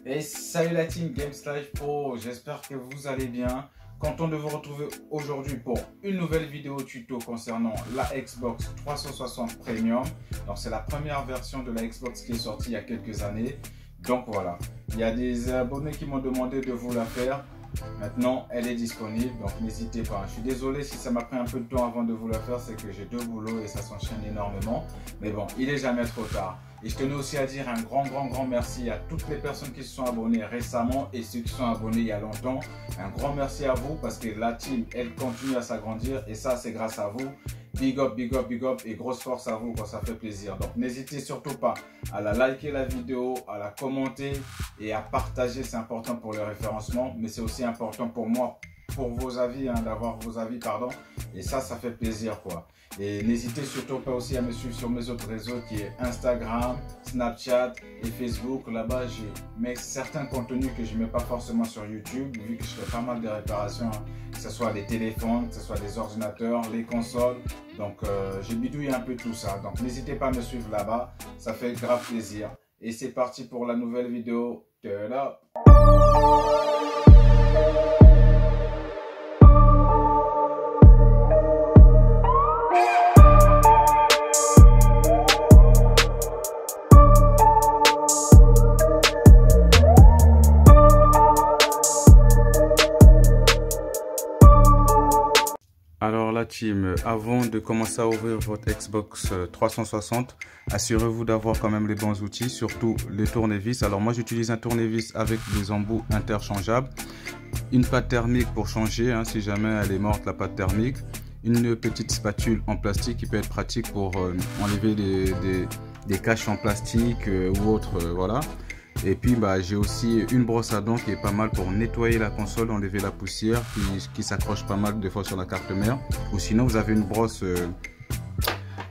Et salut la team GamesLife Pro, j'espère que vous allez bien. Content de vous retrouver aujourd'hui pour une nouvelle vidéo tuto concernant la Xbox 360 Premium. Donc c'est la première version de la Xbox qui est sortie il y a quelques années. Donc voilà, il y a des abonnés qui m'ont demandé de vous la faire. Maintenant, elle est disponible, donc n'hésitez pas. Je suis désolé si ça m'a pris un peu de temps avant de vous la faire, c'est que j'ai deux boulots et ça s'enchaîne énormément. Mais bon, il n'est jamais trop tard. Et je tenais aussi à dire un grand merci à toutes les personnes qui se sont abonnées récemment et ceux qui sont abonnés il y a longtemps. Un grand merci à vous parce que la team, elle continue à s'agrandir et ça, c'est grâce à vous. Big up et grosse force à vous quand ça fait plaisir. Donc n'hésitez surtout pas à la liker la vidéo, à la commenter et à partager. C'est important pour le référencement, mais c'est aussi important pour moi, pour vos avis, d'avoir vos avis, pardon. Et ça fait plaisir quoi. Et n'hésitez surtout pas aussi à me suivre sur mes autres réseaux qui est Instagram, Snapchat et Facebook. Là-bas, je mets certains contenus que je ne mets pas forcément sur YouTube, vu que je fais pas mal de réparations, que ce soit des téléphones, que ce soit des ordinateurs, les consoles. Donc, je bidouille un peu tout ça. Donc, n'hésitez pas à me suivre là-bas. Ça fait grave plaisir. Et c'est parti pour la nouvelle vidéo. Turn up! Alors la team, avant de commencer à ouvrir votre Xbox 360, assurez-vous d'avoir quand même les bons outils, surtout les tournevis. Alors moi j'utilise un tournevis avec des embouts interchangeables, une pâte thermique pour changer si jamais elle est morte la pâte thermique, une petite spatule en plastique qui peut être pratique pour enlever des caches en plastique ou autre, voilà. Et puis j'ai aussi une brosse à dents qui est pas mal pour nettoyer la console, enlever la poussière qui s'accroche pas mal des fois sur la carte mère. Ou sinon vous avez une brosse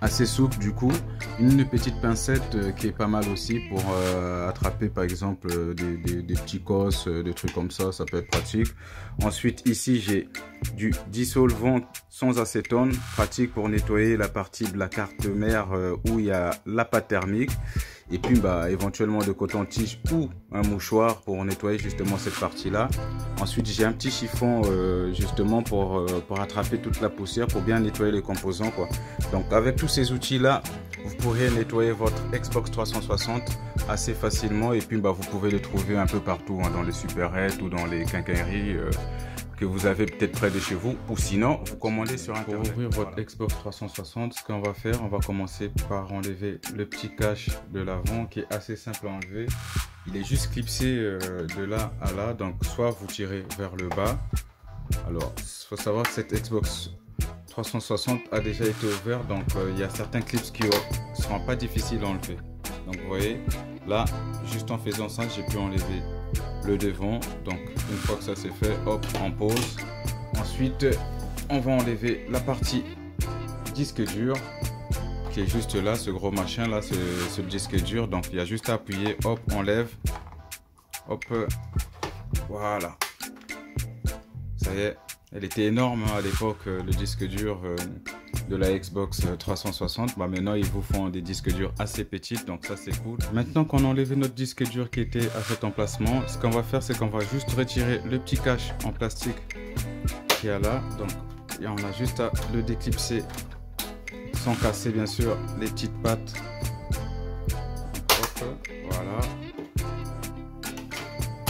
assez souple du coup. Une petite pincette qui est pas mal aussi pour attraper par exemple des petits cosses, des trucs comme ça peut être pratique. Ensuite ici j'ai du dissolvant sans acétone, pratique pour nettoyer la partie de la carte mère où il y a la pâte thermique. Et puis éventuellement de coton-tige ou un mouchoir pour nettoyer justement cette partie là. Ensuite j'ai un petit chiffon justement pour attraper toute la poussière, pour bien nettoyer les composants quoi. Donc avec tous ces outils là vous pourrez nettoyer votre Xbox 360 assez facilement. Et puis vous pouvez les trouver un peu partout dans les supérettes ou dans les quincailleries que vous avez peut-être près de chez vous, ou sinon vous commandez sur internet. Pour ouvrir votre Xbox 360, ce qu'on va faire, on va commencer par enlever le petit cache de l'avant qui est assez simple à enlever. Il est juste clipsé de là à là, donc soit vous tirez vers le bas. Alors il faut savoir que cette Xbox 360 a déjà été ouverte, donc il y a certains clips qui ne seront pas difficiles à enlever. Donc vous voyez là, juste en faisant ça, j'ai pu enlever le devant. Donc une fois que ça c'est fait, hop, on pose. Ensuite on va enlever la partie disque dur qui est juste là, ce gros machin là, c'est le disque dur. Donc il y a juste à appuyer, hop, on lève, hop, voilà, ça y est. Elle était énorme à l'époque, le disque dur de la Xbox 360. Maintenant ils vous font des disques durs assez petits, donc ça c'est cool. Maintenant qu'on a enlevé notre disque dur qui était à cet emplacement, ce qu'on va faire c'est qu'on va juste retirer le petit cache en plastique qu'il y a là. Donc et on a juste à le déclipser sans casser bien sûr les petites pattes. Hop, voilà.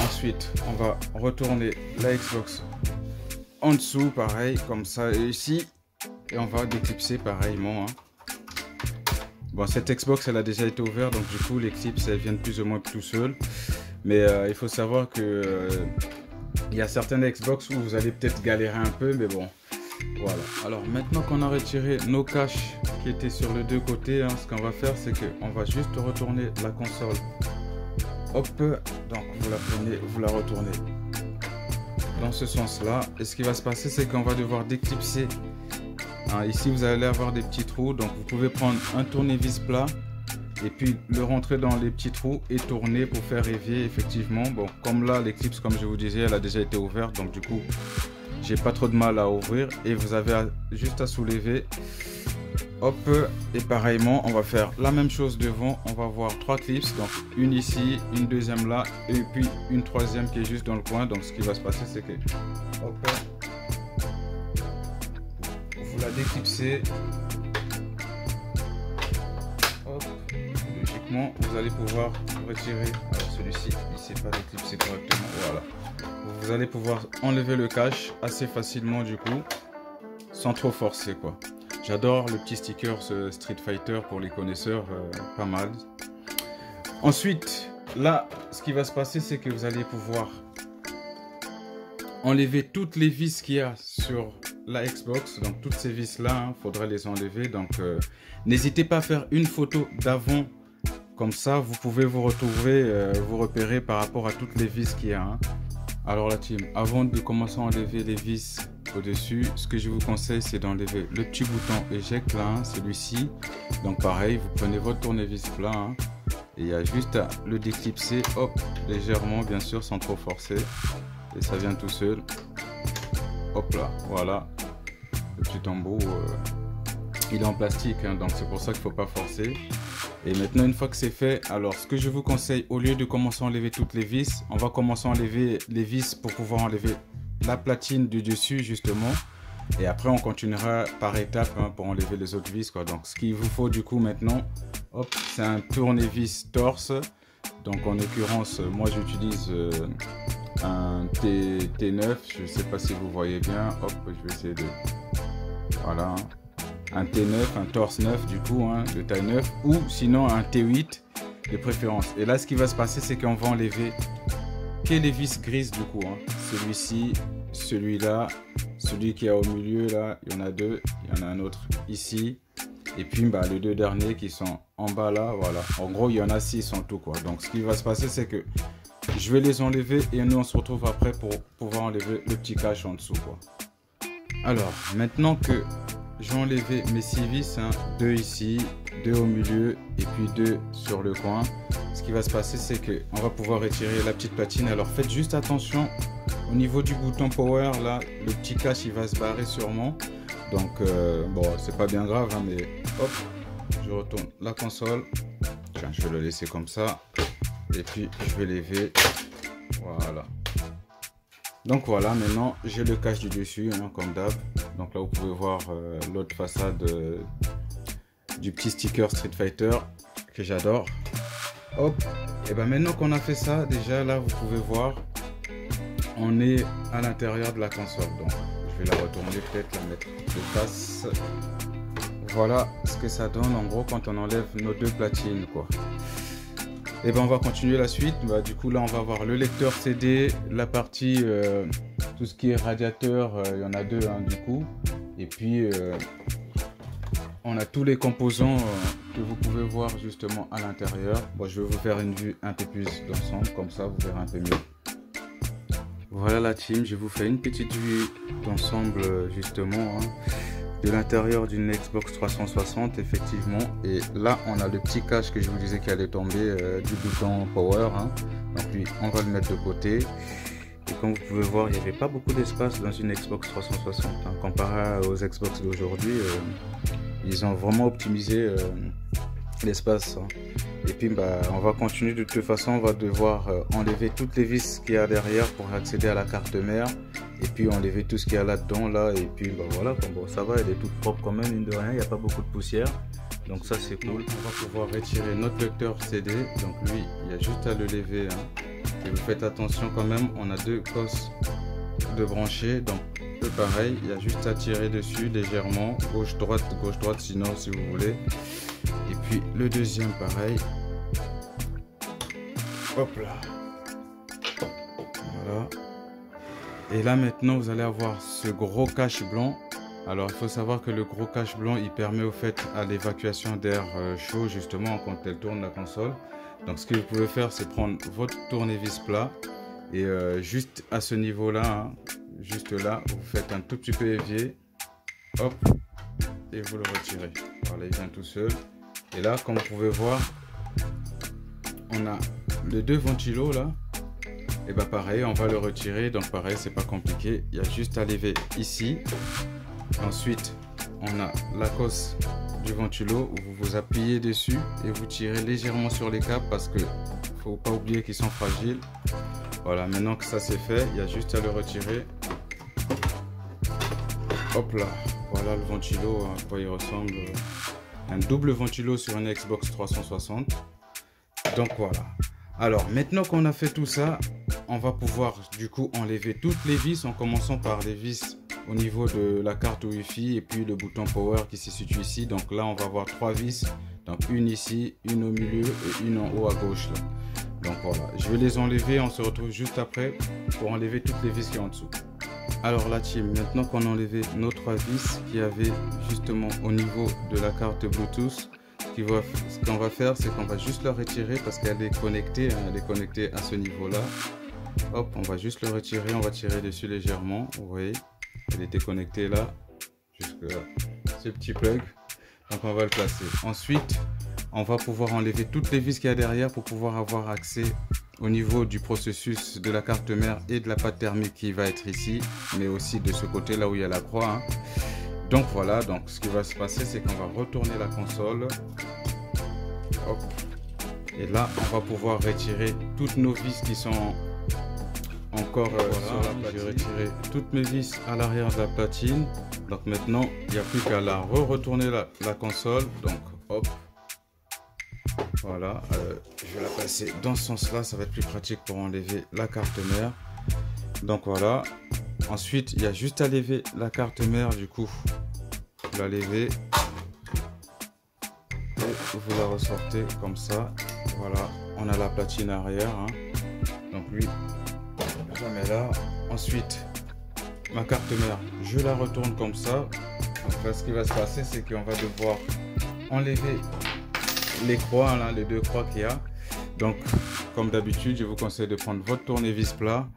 Ensuite on va retourner la Xbox en dessous, pareil comme ça ici. Et on va déclipser pareillement. Bon, cette Xbox elle a déjà été ouverte, donc du coup les clips elles viennent plus ou moins tout seul. Mais il faut savoir que il y a certaines Xbox où vous allez peut-être galérer un peu, mais bon, voilà. Alors maintenant qu'on a retiré nos caches qui étaient sur les deux côtés, ce qu'on va faire c'est qu'on va juste retourner la console. Hop, donc vous la prenez, vous la retournez dans ce sens là. Et ce qui va se passer c'est qu'on va devoir déclipser. Ici vous allez avoir des petits trous, donc vous pouvez prendre un tournevis plat et puis le rentrer dans les petits trous et tourner pour faire évier effectivement. Bon, comme là l'éclipse comme je vous disais elle a déjà été ouverte, donc du coup j'ai pas trop de mal à ouvrir. Et vous avez juste à soulever Hop, et pareillement, on va faire la même chose devant. On va avoir 3 clips, donc une ici, une deuxième là, et puis une troisième qui est juste dans le coin. Donc ce qui va se passer, c'est que hop, vous la déclipsez. Hop, logiquement, vous allez pouvoir retirer. Alors celui-ci, il ne s'est pas déclipsé correctement. Voilà. Vous allez pouvoir enlever le cache assez facilement du coup, sans trop forcer quoi. J'adore le petit sticker Street Fighter pour les connaisseurs, pas mal. Ensuite, là, ce qui va se passer, c'est que vous allez pouvoir enlever toutes les vis qu'il y a sur la Xbox. Donc, toutes ces vis-là, il faudra les enlever. Donc, n'hésitez pas à faire une photo d'avant. Comme ça, vous pouvez vous retrouver, vous repérer par rapport à toutes les vis qu'il y a. Hein. Alors, la team, avant de commencer à enlever les vis au-dessus, ce que je vous conseille, c'est d'enlever le petit bouton éjecte là, hein, celui-ci. Donc pareil, vous prenez votre tournevis plat hein, et il y a juste à le déclipser, hop, légèrement bien sûr, sans trop forcer. Et ça vient tout seul. Hop là, voilà. Le petit embout, il est en plastique, hein, donc c'est pour ça qu'il ne faut pas forcer. Et maintenant, une fois que c'est fait, alors ce que je vous conseille, au lieu de commencer à enlever toutes les vis, on va commencer à enlever les vis pour pouvoir enlever la platine du dessus justement, et après on continuera par étapes hein, pour enlever les autres vis quoi. Donc ce qu'il vous faut du coup maintenant, hop, c'est un tournevis torse. Donc en l'occurrence moi j'utilise un T9, je sais pas si vous voyez bien. Hop, je vais essayer de, voilà, un T9, un torse 9 du coup hein, de taille 9, ou sinon un T8 de préférence. Et là ce qui va se passer, c'est qu'on va enlever que les vis grises du coup hein. Celui-ci, celui-là, celui qui est au milieu là, il y en a deux, il y en a un autre ici, et puis bah, les deux derniers qui sont en bas là, voilà. En gros il y en a 6 en tout quoi. Donc ce qui va se passer, c'est que je vais les enlever et nous on se retrouve après pour pouvoir enlever le petit cache en dessous quoi. Alors maintenant que j'ai enlevé mes 6 vis, hein, 2 ici, 2 au milieu et puis 2 sur le coin, ce qui va se passer, c'est que on va pouvoir retirer la petite platine. Alors faites juste attention au niveau du bouton power là, le petit cache il va se barrer sûrement. Donc bon, c'est pas bien grave hein, mais hop, je retourne la console. Tiens, je vais le laisser comme ça et puis je vais lever. Voilà. Donc voilà, maintenant j'ai le cache du dessus hein, comme d'hab. Donc là vous pouvez voir l'autre façade du petit sticker Street Fighter que j'adore. Hop, et ben maintenant qu'on a fait ça, déjà là vous pouvez voir, on est à l'intérieur de la console. Donc je vais la retourner, peut-être la mettre de face. Voilà ce que ça donne en gros quand on enlève nos deux platines quoi. Et ben on va continuer la suite. Bah, du coup là on va voir le lecteur CD, la partie tout ce qui est radiateur, il y en a deux hein, du coup, et puis on a tous les composants que vous pouvez voir justement à l'intérieur. Bon, je vais vous faire une vue un peu plus d'ensemble, comme ça vous verrez un peu mieux. Voilà la team, je vous fais une petite vue d'ensemble justement hein, de l'intérieur d'une Xbox 360 effectivement. Et là on a le petit cache que je vous disais qui allait tomber du bouton power hein. Donc lui on va le mettre de côté. Et comme vous pouvez voir, il n'y avait pas beaucoup d'espace dans une Xbox 360 hein, comparé aux Xbox d'aujourd'hui. Ils ont vraiment optimisé l'espace hein. Et puis bah, on va continuer de toute façon. On va devoir enlever toutes les vis qu'il y a derrière pour accéder à la carte mère, et puis enlever tout ce qu'il y a là-dedans là. Et puis bah, voilà, bon, ça va, elle est toute propre quand même, mine de rien, il n'y a pas beaucoup de poussière, donc ça c'est cool. On va pouvoir retirer notre lecteur CD. Donc lui, il y a juste à le lever hein. Et vous faites attention quand même, on a deux cosses de brancher, donc pareil, il y a juste à tirer dessus légèrement, gauche droite sinon si vous voulez. Et puis le deuxième pareil, hop là, voilà. Et là maintenant vous allez avoir ce gros cache blanc. Alors il faut savoir que le gros cache blanc il permet au fait à l'évacuation d'air chaud justement quand elle tourne la console. Donc ce que vous pouvez faire, c'est prendre votre tournevis plat et juste à ce niveau là hein, juste là, vous faites un tout petit peu évier, hop, et vous le retirez. Voilà, il vient tout seul. Et là, comme vous pouvez voir, on a les deux ventilos là. Et bah pareil, on va le retirer. Donc pareil, c'est pas compliqué. Il y a juste à lever ici. Ensuite, on a la cosse du ventilo, vous appuyez dessus et vous tirez légèrement sur les câbles parce que faut pas oublier qu'ils sont fragiles. Voilà, maintenant que ça c'est fait, il y a juste à le retirer. Hop là, voilà le ventilo, à quoi il ressemble. Un double ventilo sur une Xbox 360. Donc voilà. Alors maintenant qu'on a fait tout ça, on va pouvoir du coup enlever toutes les vis en commençant par les vis au niveau de la carte Wi-Fi et puis le bouton power qui se situe ici. Donc là on va avoir 3 vis, donc une ici, une au milieu et une en haut à gauche là. Donc voilà, je vais les enlever, on se retrouve juste après pour enlever toutes les vis qui sont en dessous. Alors la team, maintenant qu'on a enlevé nos 3 vis qui avaient justement au niveau de la carte Bluetooth, ce qu'on va faire, c'est qu'on va juste la retirer parce qu'elle est connectée, hein, elle est connectée à ce niveau-là. Hop, on va juste le retirer, on va tirer dessus légèrement, vous voyez, elle était connectée là, jusque ce petit plug. Donc on va le placer. Ensuite, on va pouvoir enlever toutes les vis qu'il y a derrière pour pouvoir avoir accès au niveau du processus de la carte mère et de la pâte thermique qui va être ici, mais aussi de ce côté là où il y a la croix. Hein. Donc voilà, donc ce qui va se passer, c'est qu'on va retourner la console. Hop. Et là, on va pouvoir retirer toutes nos vis qui sont encore sur la platine. J'ai retiré toutes mes vis à l'arrière de la platine. Donc maintenant, il n'y a plus qu'à la retourner la console. Donc hop. Voilà, je vais la passer dans ce sens-là, ça va être plus pratique pour enlever la carte mère. Donc voilà. Ensuite, il y a juste à lever la carte mère, du coup, vous la levez et vous la ressortez comme ça. Voilà, on a la platine arrière. Hein. Donc lui, je la mets là. Ensuite, ma carte mère, je la retourne comme ça. Donc là, ce qui va se passer, c'est qu'on va devoir enlever les croix, là, les 2 croix qu'il y a. Donc, comme d'habitude, je vous conseille de prendre votre tournevis plat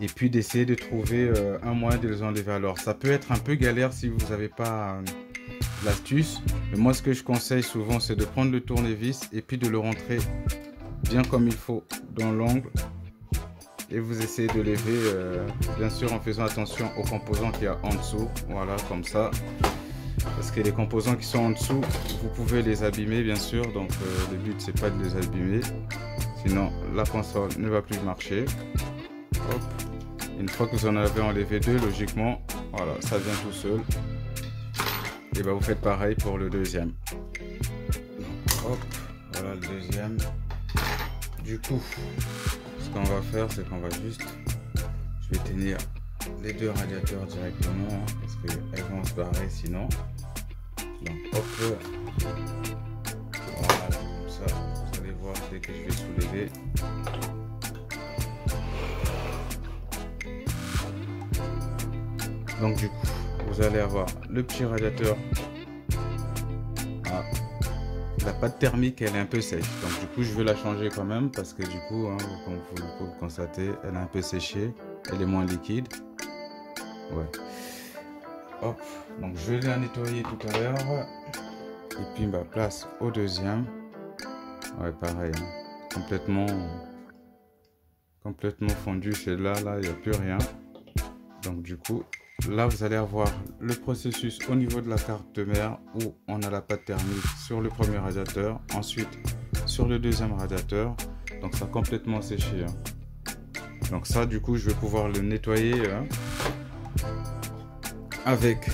et puis d'essayer de trouver un moyen de les enlever. Alors, ça peut être un peu galère si vous n'avez pas l'astuce. Mais moi, ce que je conseille souvent, c'est de prendre le tournevis et puis de le rentrer bien comme il faut dans l'angle. Et vous essayez de lever, bien sûr, en faisant attention aux composants qu'il y a en dessous. Voilà, comme ça. Parce que les composants qui sont en dessous, vous pouvez les abîmer bien sûr, donc le but c'est pas de les abîmer, sinon la console ne va plus marcher. Hop. Une fois que vous en avez enlevé 2, logiquement, voilà, ça vient tout seul. Et ben vous faites pareil pour le deuxième. Donc, hop, voilà le deuxième. Du coup, ce qu'on va faire, c'est qu'on va juste, je vais tenir les 2 radiateurs directement, hein, parce qu'elles vont se barrer sinon. Donc hop, voilà, comme ça, vous allez voir dès que je vais soulever. Donc du coup, vous allez avoir le petit radiateur. Ah, la pâte thermique, elle est un peu sèche. Donc du coup, je vais la changer quand même parce que du coup, hein, comme vous pouvez le constater, elle est un peu séchée. Elle est moins liquide. Ouais. Hop, donc je vais la nettoyer tout à l'heure. Et puis bah, place au deuxième. Ouais, pareil. Hein. Complètement fondu celle-là. Là, il n'y a plus rien. Donc du coup, là, vous allez avoir le processus au niveau de la carte mère où on a la pâte thermique sur le premier radiateur. Ensuite, sur le deuxième radiateur. Donc ça a complètement séché. Hein. Donc ça, du coup, je vais pouvoir le nettoyer hein, avec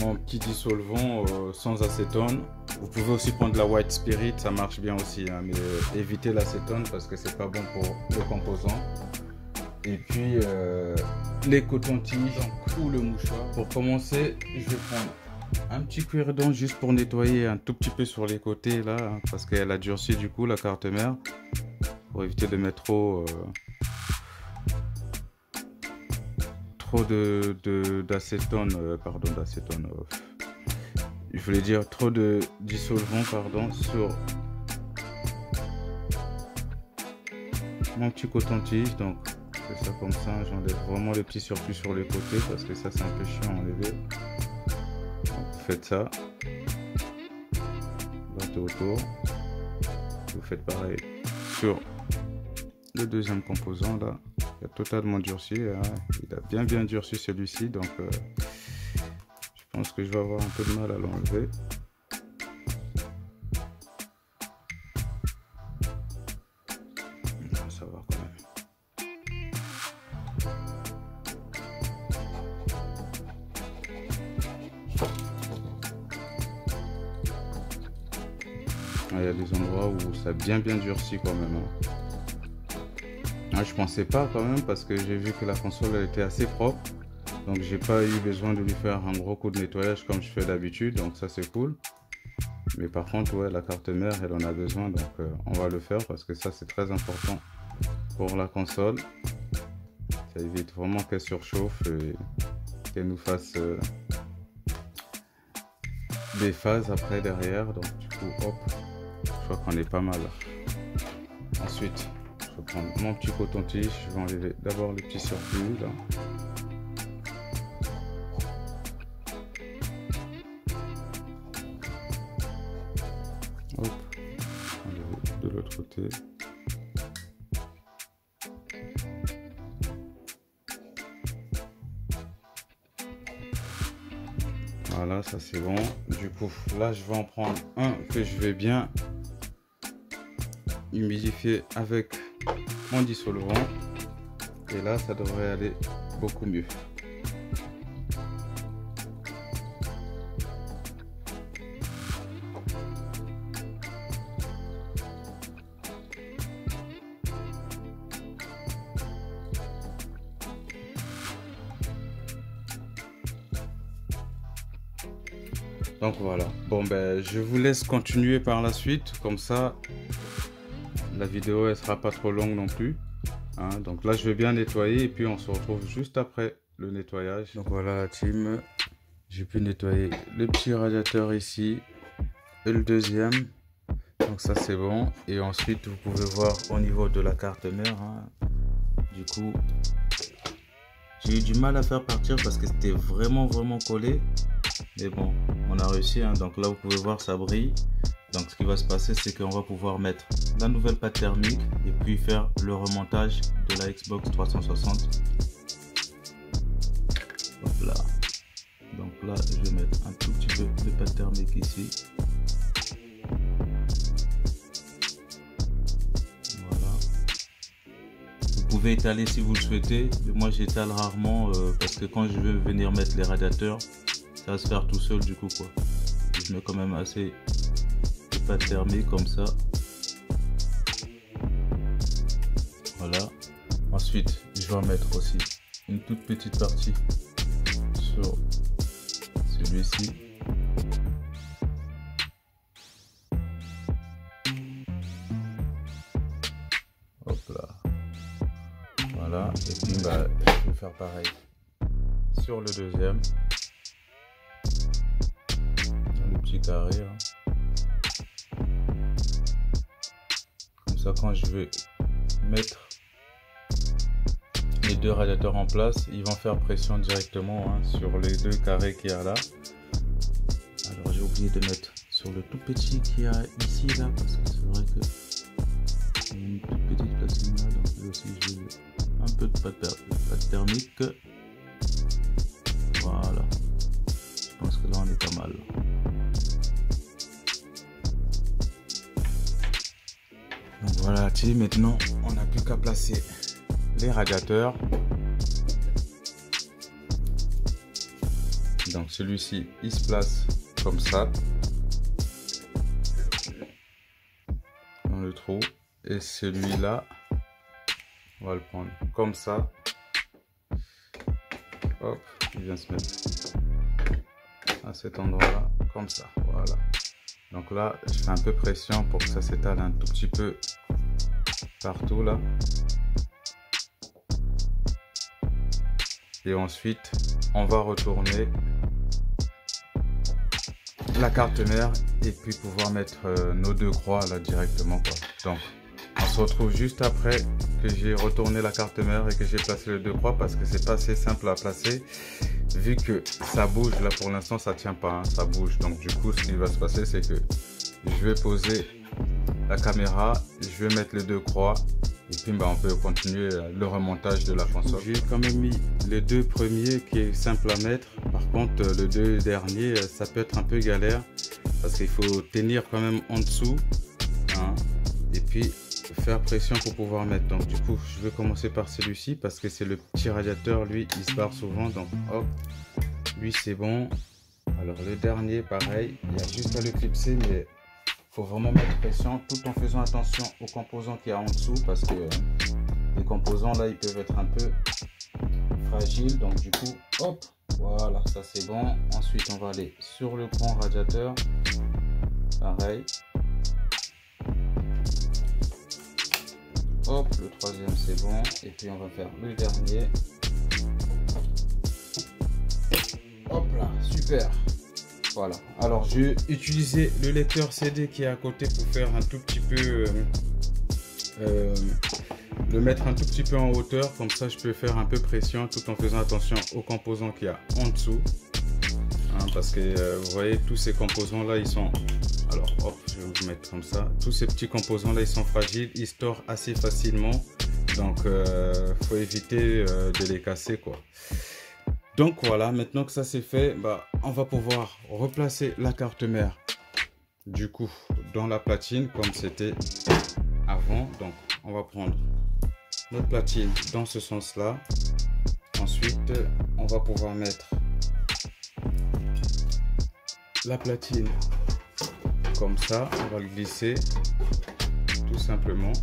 mon petit dissolvant sans acétone. Vous pouvez aussi prendre la white spirit, ça marche bien aussi, hein, mais évitez l'acétone parce que c'est pas bon pour le composant. Et puis les cotons-tiges ou le mouchoir. Pour commencer, je vais prendre un petit cuir d'onde juste pour nettoyer un tout petit peu sur les côtés là, hein, parce qu'elle a durci du coup la carte mère. Pour éviter de mettre trop d'acétone, je voulais dire trop de dissolvant, pardon, sur mon petit coton-tige. Donc c'est ça comme ça, j'enlève vraiment le petit surplus sur les côtés parce que ça c'est un peu chiant à enlever. Donc, vous faites ça, battez autour, vous faites pareil sur le deuxième composant là. Il a totalement durci, hein. Il a bien durci celui-ci, donc je pense que je vais avoir un peu de mal à l'enlever. il y a des endroits où ça a bien durci quand même. Je pensais pas quand même parce que j'ai vu que la console elle était assez propre. Donc j'ai pas eu besoin de lui faire un gros coup de nettoyage comme je fais d'habitude. Donc ça c'est cool. Mais par contre ouais, la carte mère elle en a besoin. Donc on va le faire parce que ça c'est très important pour la console. Ça évite vraiment qu'elle surchauffe et qu'elle nous fasse des phases après derrière. Donc du coup hop, je crois qu'on est pas mal. Ensuite je vais prendre mon petit coton-tige, je vais enlever d'abord les petits surplus là. Hop, enlever de l'autre côté. Voilà, ça c'est bon. Du coup, là je vais en prendre un que je vais bien humidifier avec mon dissolvant. Et là, ça devrait aller beaucoup mieux. Donc voilà, bon ben je vous laisse continuer par la suite, comme ça la vidéo elle sera pas trop longue non plus. Donc là je vais bien nettoyer et puis on se retrouve juste après le nettoyage. Donc voilà la team, j'ai pu nettoyer le petit radiateur ici et le deuxième. Donc ça c'est bon. Et ensuite vous pouvez voir au niveau de la carte mère, du coup j'ai eu du mal à faire partir parce que c'était vraiment collé. Mais bon, on a réussi, donc là vous pouvez voir ça brille. Donc ce qui va se passer c'est qu'on va pouvoir mettre la nouvelle pâte thermique et puis faire le remontage de la Xbox 360. Hop là. Donc là je vais mettre un tout petit peu de pâte thermique ici. Voilà. Vous pouvez étaler si vous le souhaitez, mais moi j'étale rarement parce que quand je vais venir mettre les radiateurs, ça va se faire tout seul du coup quoi. Je mets quand même assez de pâte thermique comme ça. Voilà. Ensuite, je vais en mettre aussi une toute petite partie sur celui-ci. Hop là. Voilà. Et puis bah, je vais faire pareil sur le deuxième. Carré comme ça, quand je vais mettre les deux radiateurs en place, ils vont faire pression directement sur les deux carrés qu'il y a là. Alors j'ai oublié de mettre sur le tout petit qu'il y a ici là, parce que c'est vrai que il y a une toute petite placine là, donc là aussi je vais un peu de pâte thermique. Voilà, je pense que là on est pas mal. Donc voilà team, maintenant on n'a plus qu'à placer les radiateurs. Donc celui-ci il se place comme ça dans le trou, et celui-là on va le prendre comme ça. Hop, il vient se mettre à cet endroit là comme ça. Voilà. Donc là, je fais un peu pression pour que ça s'étale un tout petit peu partout là. Et ensuite, on va retourner la carte mère et puis pouvoir mettre nos deux croix là directement quoi. Donc, on se retrouve juste après que j'ai retourné la carte mère et que j'ai placé les deux croix, parce que c'est pas assez simple à placer. Vu que ça bouge là pour l'instant, ça tient pas, ça bouge. Donc du coup ce qui va se passer c'est que je vais poser la caméra, je vais mettre les deux croix et puis on peut continuer le remontage de la console. J'ai quand même mis les deux premiers qui est simple à mettre. Par contre les deux derniers ça peut être un peu galère parce qu'il faut tenir quand même en dessous et puis faire pression pour pouvoir mettre. Donc du coup je vais commencer par celui-ci parce que c'est le petit radiateur, lui il se barre souvent, donc hop, lui c'est bon. Alors le dernier pareil, il y a juste à le clipser, mais faut vraiment mettre pression tout en faisant attention aux composants qu'il y a en dessous parce que les composants là ils peuvent être un peu fragiles. Donc du coup, hop, voilà, ça c'est bon. Ensuite on va aller sur le grand radiateur, pareil. Hop, le troisième c'est bon. Et puis on va faire le dernier. Hop là, super. Voilà, alors je vais utiliser le lecteur CD qui est à côté pour faire un tout petit peu le mettre un tout petit peu en hauteur, comme ça je peux faire un peu pression tout en faisant attention aux composants qu'il y a en dessous, hein, parce que vous voyez tous ces composants là ils sont, alors hop, je vais vous mettre comme ça, tous ces petits composants là ils sont fragiles, ils se tordent assez facilement, donc faut éviter de les casser quoi. Donc voilà, maintenant que ça c'est fait, bah, on va pouvoir replacer la carte mère du coup dans la platine comme c'était avant. Donc on va prendre notre platine dans ce sens là. Ensuite on va pouvoir mettre la platine comme ça, on va le glisser tout simplement.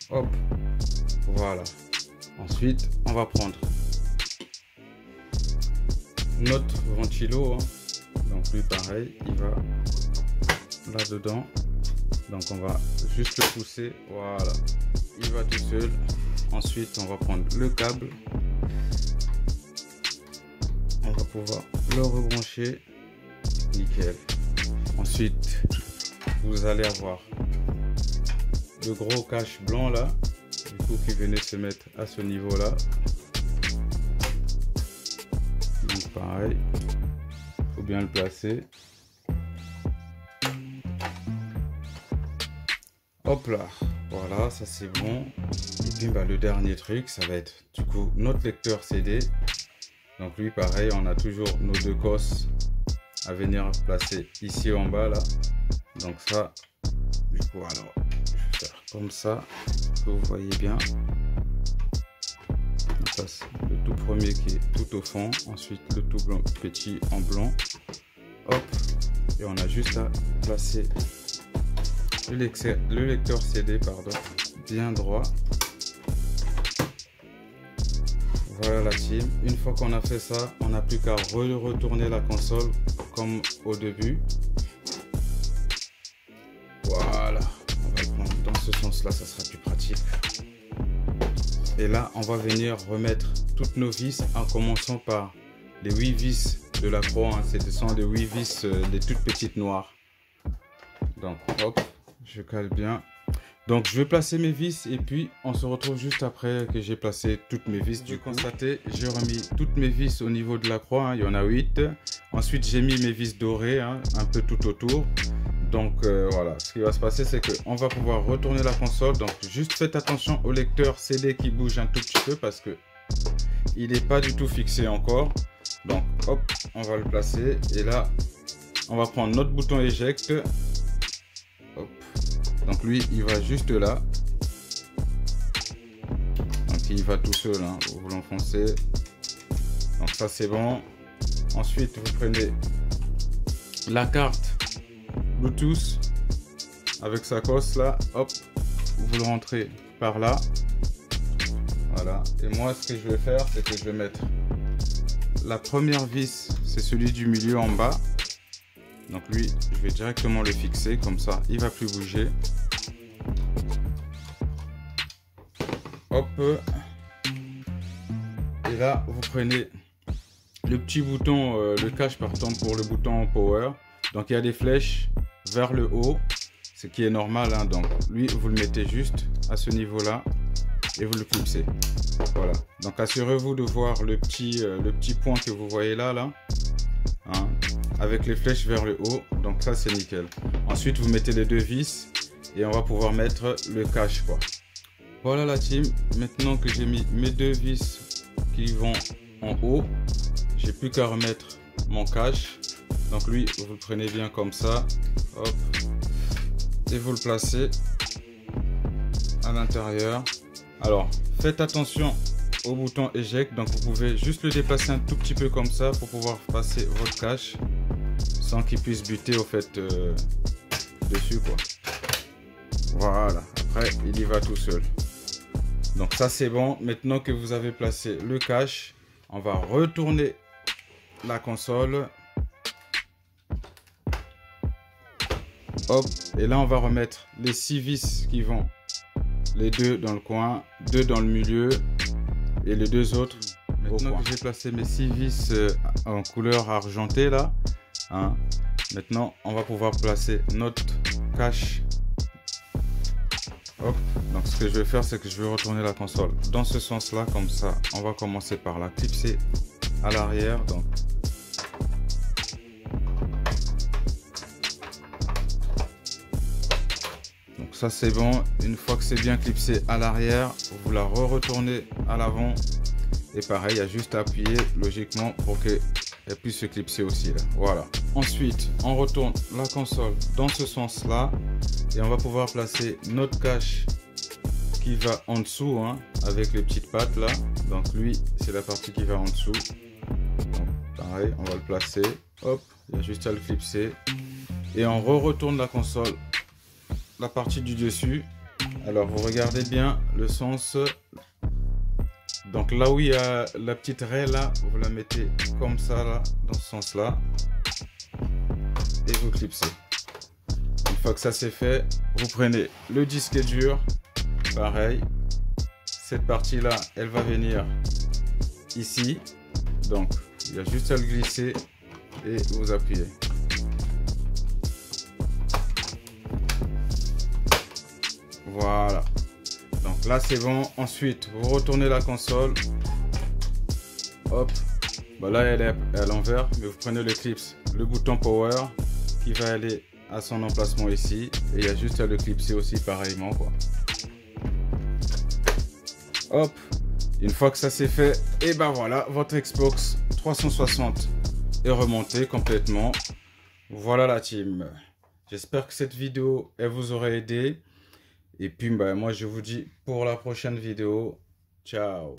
Hop, voilà. Ensuite on va prendre notre ventilo, hein. Donc lui pareil, il va là dedans, donc on va juste le pousser, voilà, il va tout seul. Ensuite on va prendre le câble, on va pouvoir le rebrancher, nickel. Ensuite vous allez avoir le gros cache blanc là, du coup qui venait se mettre à ce niveau là. Pareil, faut bien le placer. Hop là, voilà, ça c'est bon. Et puis bah, le dernier truc, ça va être du coup notre lecteur CD. Donc lui pareil, on a toujours nos deux cosses à venir placer ici en bas là. Donc ça, du coup alors, je vais faire comme ça, que vous voyez bien. On passe le tout premier qui est tout au fond, ensuite le tout blanc, petit en blanc, hop, et on a juste à placer le lecteur CD, pardon, bien droit. Voilà la team, une fois qu'on a fait ça, on n'a plus qu'à retourner la console comme au début. Voilà, on va le prendre dans ce sens là, ça sera plus pratique. Et là, on va venir remettre toutes nos vis en commençant par les 8 vis de la croix. Hein. Ce sont les 8 vis, les toutes petites noires. Donc, hop, je cale bien. Donc, je vais placer mes vis et puis on se retrouve juste après que j'ai placé toutes mes vis. Du coup, constatez, j'ai remis toutes mes vis au niveau de la croix. Hein. Il y en a 8. Ensuite, j'ai mis mes vis dorées, hein, un peu tout autour. Donc voilà, ce qui va se passer, c'est qu'on va pouvoir retourner la console. Donc juste faites attention au lecteur CD qui bouge un tout petit peu parce que il n'est pas du tout fixé encore. Donc hop, on va le placer et là, on va prendre notre bouton éjecte. Hop. Donc lui, il va juste là. Donc il va tout seul, hein. Vous l'enfoncez. Donc ça c'est bon. Ensuite, vous prenez la carte Bluetooth avec sa cosse là, hop, vous le rentrez par là, voilà. Et moi ce que je vais faire, c'est que je vais mettre la première vis, c'est celui du milieu en bas. Donc lui, je vais directement le fixer comme ça, il va plus bouger. Hop. Et là, vous prenez le petit bouton, le cache partant pour le bouton power. Donc il y a des flèches vers le haut, ce qui est normal, hein. Donc lui vous le mettez juste à ce niveau là et vous le clipsez. Voilà, donc assurez-vous de voir le petit point que vous voyez là hein, avec les flèches vers le haut. Donc ça c'est nickel. Ensuite vous mettez les deux vis et on va pouvoir mettre le cache quoi. Voilà la team, maintenant que j'ai mis mes deux vis qui vont en haut, j'ai plus qu'à remettre mon cache. Donc lui, vous le prenez bien comme ça, hop, et vous le placez à l'intérieur. Alors, faites attention au bouton éjecte, donc vous pouvez juste le déplacer un tout petit peu comme ça pour pouvoir passer votre cache sans qu'il puisse buter au fait dessus quoi. Voilà, après il y va tout seul. Donc ça c'est bon. Maintenant que vous avez placé le cache, on va retourner la console. Hop, et là on va remettre les 6 vis qui vont, les 2 dans le coin, 2 dans le milieu et les 2 autres au coin. Maintenant que j'ai placé mes 6 vis en couleur argentée là, hein, maintenant on va pouvoir placer notre cache. Hop, donc ce que je vais faire, c'est que je vais retourner la console dans ce sens là, comme ça on va commencer par la clipser à l'arrière. Donc ça c'est bon. Une fois que c'est bien clipsé à l'arrière, vous la retournez à l'avant et pareil, il y a juste à appuyer logiquement pour qu'elle puisse se clipser aussi là. Voilà, ensuite on retourne la console dans ce sens là et on va pouvoir placer notre cache qui va en dessous, hein, avec les petites pattes là. Donc lui c'est la partie qui va en dessous. Donc, pareil, on va le placer, hop, il y a juste à le clipser et on retourne la console, la partie du dessus. Alors vous regardez bien le sens, donc là où il y a la petite raie là, vous la mettez comme ça là, dans ce sens là et vous clipsez. Une fois que ça c'est fait, vous prenez le disque dur, pareil, cette partie là elle va venir ici, donc il y a juste à le glisser et vous appuyez. Voilà, donc là c'est bon. Ensuite vous retournez la console, hop, bah là elle est à l'envers, mais vous prenez le clips, le bouton power qui va aller à son emplacement ici et il y a juste à le clipser aussi pareillement quoi. Hop, une fois que ça c'est fait, et ben voilà, votre Xbox 360 est remontée complètement. Voilà la team, j'espère que cette vidéo elle vous aurait aidé. Et puis bah, moi je vous dis pour la prochaine vidéo, ciao.